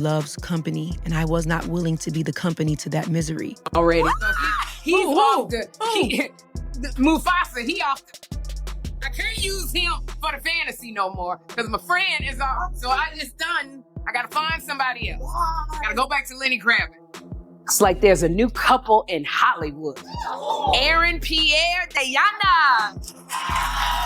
loves company, and I was not willing to be the company to that misery. Already. He's off Mufasa, he off the... I can't use him for the fantasy no more because my friend is off. So I gotta find somebody else. Gotta go back to Lenny Kravitz. It's like there's a new couple in Hollywood. Aaron, Pierre, Teyana.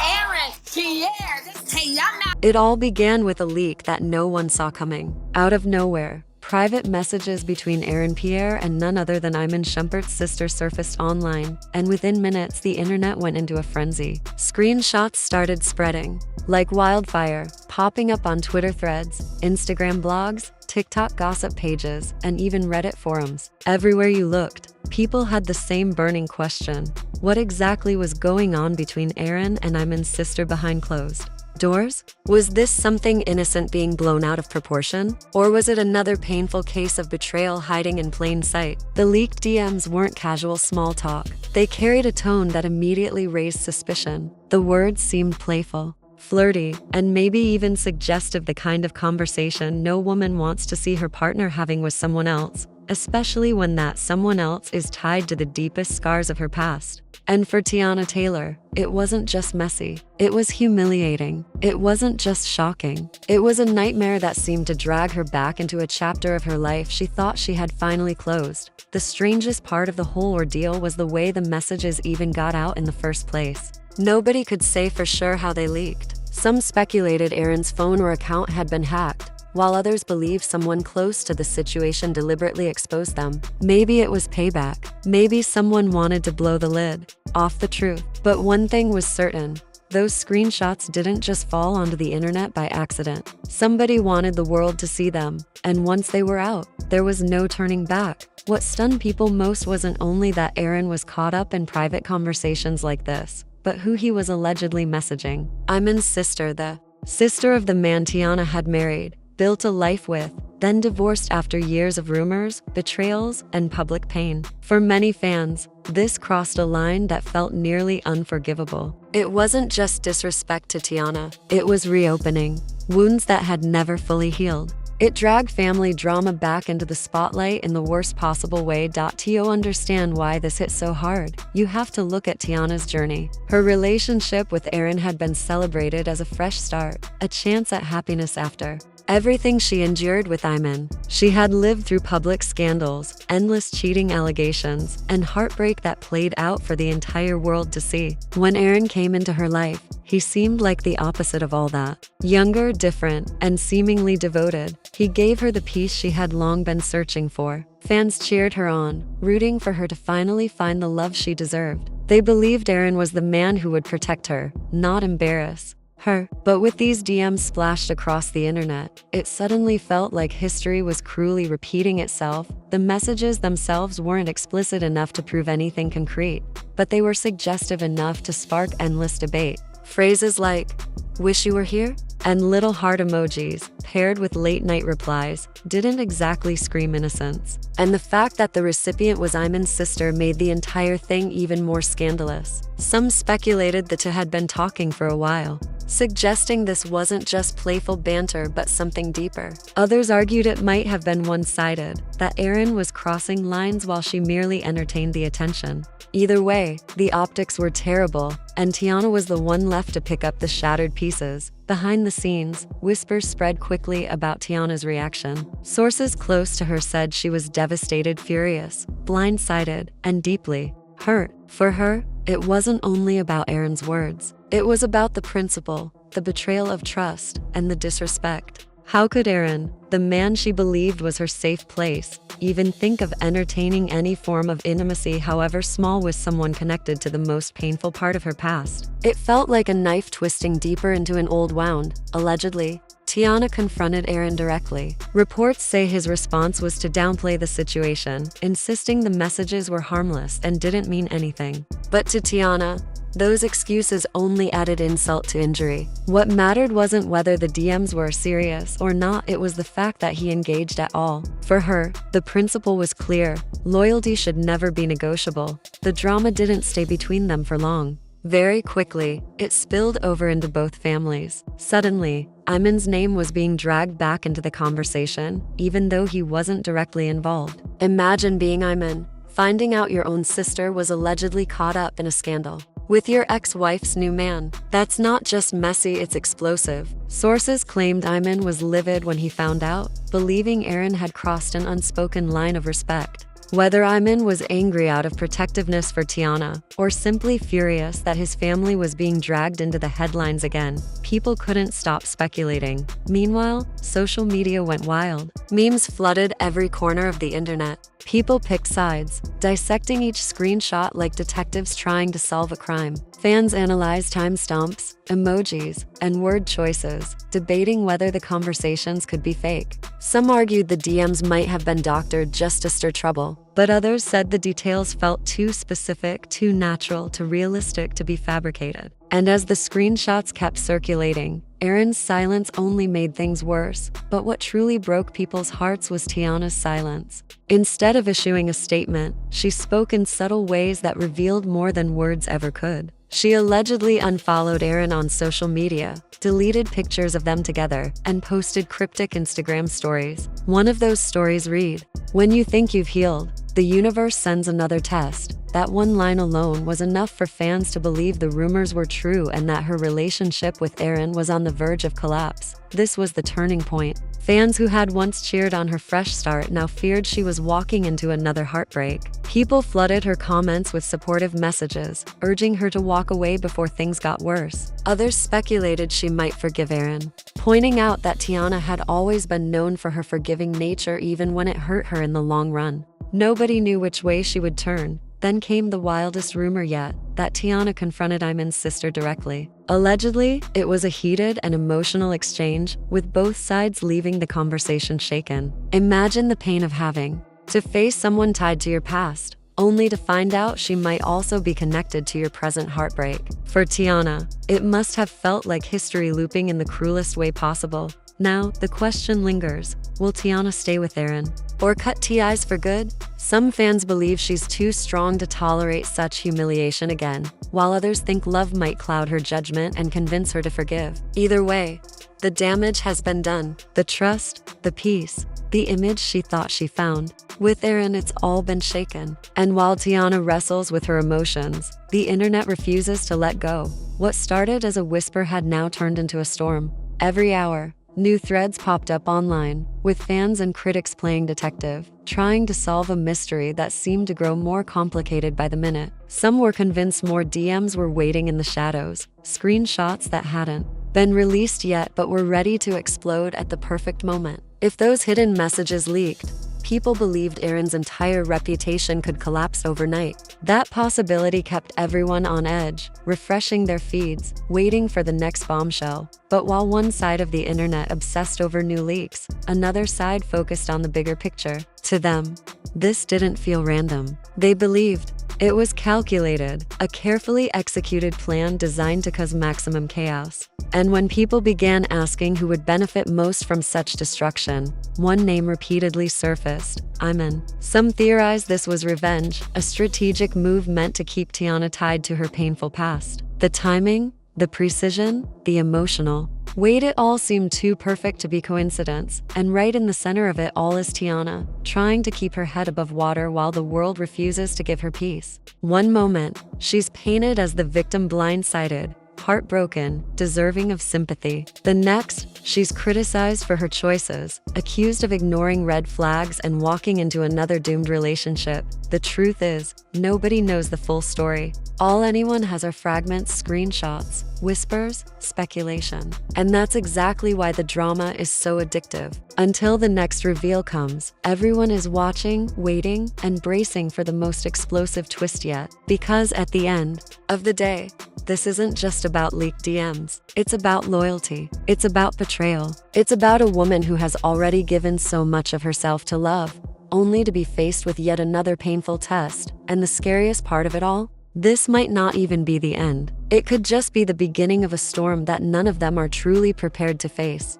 Aaron, Pierre, this Teyana. It all began with a leak that no one saw coming. Out of nowhere, private messages between Aaron Pierre and none other than Iman Shumpert's sister surfaced online, and within minutes the internet went into a frenzy. Screenshots started spreading like wildfire, popping up on Twitter threads, Instagram blogs, TikTok gossip pages, and even Reddit forums. Everywhere you looked, people had the same burning question: what exactly was going on between Aaron and Iman's sister behind closed doors? Was this something innocent being blown out of proportion? Or was it another painful case of betrayal hiding in plain sight? The leaked DMs weren't casual small talk. They carried a tone that immediately raised suspicion. The words seemed playful, flirty, and maybe even suggestive, the kind of conversation no woman wants to see her partner having with someone else, especially when that someone else is tied to the deepest scars of her past. And for Teyana Taylor, it wasn't just messy. It was humiliating. It wasn't just shocking. It was a nightmare that seemed to drag her back into a chapter of her life she thought she had finally closed. The strangest part of the whole ordeal was the way the messages even got out in the first place. Nobody could say for sure how they leaked. Some speculated Aaron's phone or account had been hacked, while others believed someone close to the situation deliberately exposed them. Maybe it was payback. Maybe someone wanted to blow the lid off the truth. But one thing was certain: those screenshots didn't just fall onto the internet by accident. Somebody wanted the world to see them, and once they were out, there was no turning back. What stunned people most wasn't only that Aaron was caught up in private conversations like this, but who he was allegedly messaging. Iman's sister, the sister of the man Teyana had married, built a life with, then divorced after years of rumors, betrayals, and public pain. For many fans, this crossed a line that felt nearly unforgivable. It wasn't just disrespect to Teyana, it was reopening wounds that had never fully healed. It dragged family drama back into the spotlight in the worst possible way. To understand why this hit so hard, you have to look at Teyana's journey. Her relationship with Aaron had been celebrated as a fresh start, a chance at happiness after everything she endured with Iman. She had lived through public scandals, endless cheating allegations, and heartbreak that played out for the entire world to see. When Aaron came into her life, he seemed like the opposite of all that. Younger, different, and seemingly devoted, he gave her the peace she had long been searching for. Fans cheered her on, rooting for her to finally find the love she deserved. They believed Aaron was the man who would protect her, not embarrass her. But with these DMs splashed across the internet, it suddenly felt like history was cruelly repeating itself. The messages themselves weren't explicit enough to prove anything concrete, but they were suggestive enough to spark endless debate. Phrases like, "Wish you were here?" and little heart emojis, paired with late-night replies, didn't exactly scream innocence. And the fact that the recipient was Iman's sister made the entire thing even more scandalous. Some speculated the two had been talking for a while, suggesting this wasn't just playful banter but something deeper. Others argued it might have been one-sided, that Aaron was crossing lines while she merely entertained the attention. Either way, the optics were terrible, and Teyana was the one left to pick up the shattered pieces. Behind the scenes, whispers spread quickly about Teyana's reaction. Sources close to her said she was devastated, furious, blindsided, and deeply hurt. For her, it wasn't only about Aaron's words. It was about the principle, the betrayal of trust, and the disrespect. How could Aaron, the man she believed was her safe place, even think of entertaining any form of intimacy, however small, with someone connected to the most painful part of her past? It felt like a knife twisting deeper into an old wound. Allegedly, Teyana confronted Aaron directly. Reports say his response was to downplay the situation, insisting the messages were harmless and didn't mean anything. But to Teyana, those excuses only added insult to injury. What mattered wasn't whether the DMs were serious or not, it was the fact that he engaged at all. For her, the principle was clear: loyalty should never be negotiable. The drama didn't stay between them for long. Very quickly, it spilled over into both families. Suddenly, Iman's name was being dragged back into the conversation, even though he wasn't directly involved. Imagine being Iman, finding out your own sister was allegedly caught up in a scandal with your ex-wife's new man. That's not just messy, it's explosive. Sources claimed Iman was livid when he found out, believing Aaron had crossed an unspoken line of respect. Whether Iman was angry out of protectiveness for Teyana, or simply furious that his family was being dragged into the headlines again, people couldn't stop speculating. Meanwhile, social media went wild. Memes flooded every corner of the internet. People picked sides, dissecting each screenshot like detectives trying to solve a crime. Fans analyzed timestamps, emojis, and word choices, debating whether the conversations could be fake. Some argued the DMs might have been doctored just to stir trouble, but others said the details felt too specific, too natural, too realistic to be fabricated. And as the screenshots kept circulating, Aaron's silence only made things worse, but what truly broke people's hearts was Teyana's silence. Instead of issuing a statement, she spoke in subtle ways that revealed more than words ever could. She allegedly unfollowed Aaron on social media, deleted pictures of them together, and posted cryptic Instagram stories. One of those stories read, "When you think you've healed, the universe sends another test." That one line alone was enough for fans to believe the rumors were true and that her relationship with Aaron was on the verge of collapse. This was the turning point. Fans who had once cheered on her fresh start now feared she was walking into another heartbreak. People flooded her comments with supportive messages, urging her to walk away before things got worse. Others speculated she might forgive Aaron, pointing out that Teyana had always been known for her forgiving nature even when it hurt her in the long run. Nobody knew which way she would turn. Then came the wildest rumor yet, that Teyana confronted Iman's sister directly. Allegedly, it was a heated and emotional exchange, with both sides leaving the conversation shaken. Imagine the pain of having to face someone tied to your past, only to find out she might also be connected to your present heartbreak. For Teyana, it must have felt like history looping in the cruelest way possible. Now, the question lingers, will Teyana stay with Aaron, or cut ties for good? Some fans believe she's too strong to tolerate such humiliation again, while others think love might cloud her judgment and convince her to forgive. Either way, the damage has been done. The trust, the peace, the image she thought she found. With Aaron, it's all been shaken. And while Teyana wrestles with her emotions, the internet refuses to let go. What started as a whisper had now turned into a storm. Every hour, new threads popped up online, with fans and critics playing detective, trying to solve a mystery that seemed to grow more complicated by the minute. Some were convinced more DMs were waiting in the shadows, screenshots that hadn't been released yet but were ready to explode at the perfect moment. If those hidden messages leaked, people believed Aaron's entire reputation could collapse overnight. That possibility kept everyone on edge, refreshing their feeds, waiting for the next bombshell. But while one side of the internet obsessed over new leaks, another side focused on the bigger picture. To them, this didn't feel random. They believed it was calculated, a carefully executed plan designed to cause maximum chaos. And when people began asking who would benefit most from such destruction, one name repeatedly surfaced: Iman. Some theorized this was revenge, a strategic move meant to keep Teyana tied to her painful past. The timing, the precision, the emotional weight, it all seemed too perfect to be coincidence. And right in the center of it all is Teyana, trying to keep her head above water while the world refuses to give her peace. One moment, she's painted as the victim, blindsided, heartbroken, deserving of sympathy. The next, she's criticized for her choices, accused of ignoring red flags and walking into another doomed relationship. The truth is, nobody knows the full story. All anyone has are fragments, screenshots, whispers, speculation. And that's exactly why the drama is so addictive. Until the next reveal comes, everyone is watching, waiting, and bracing for the most explosive twist yet. Because at the end of the day, this isn't just about leaked DMs. It's about loyalty. It's about betrayal. It's about a woman who has already given so much of herself to love, only to be faced with yet another painful test. And the scariest part of it all? This might not even be the end. It could just be the beginning of a storm that none of them are truly prepared to face.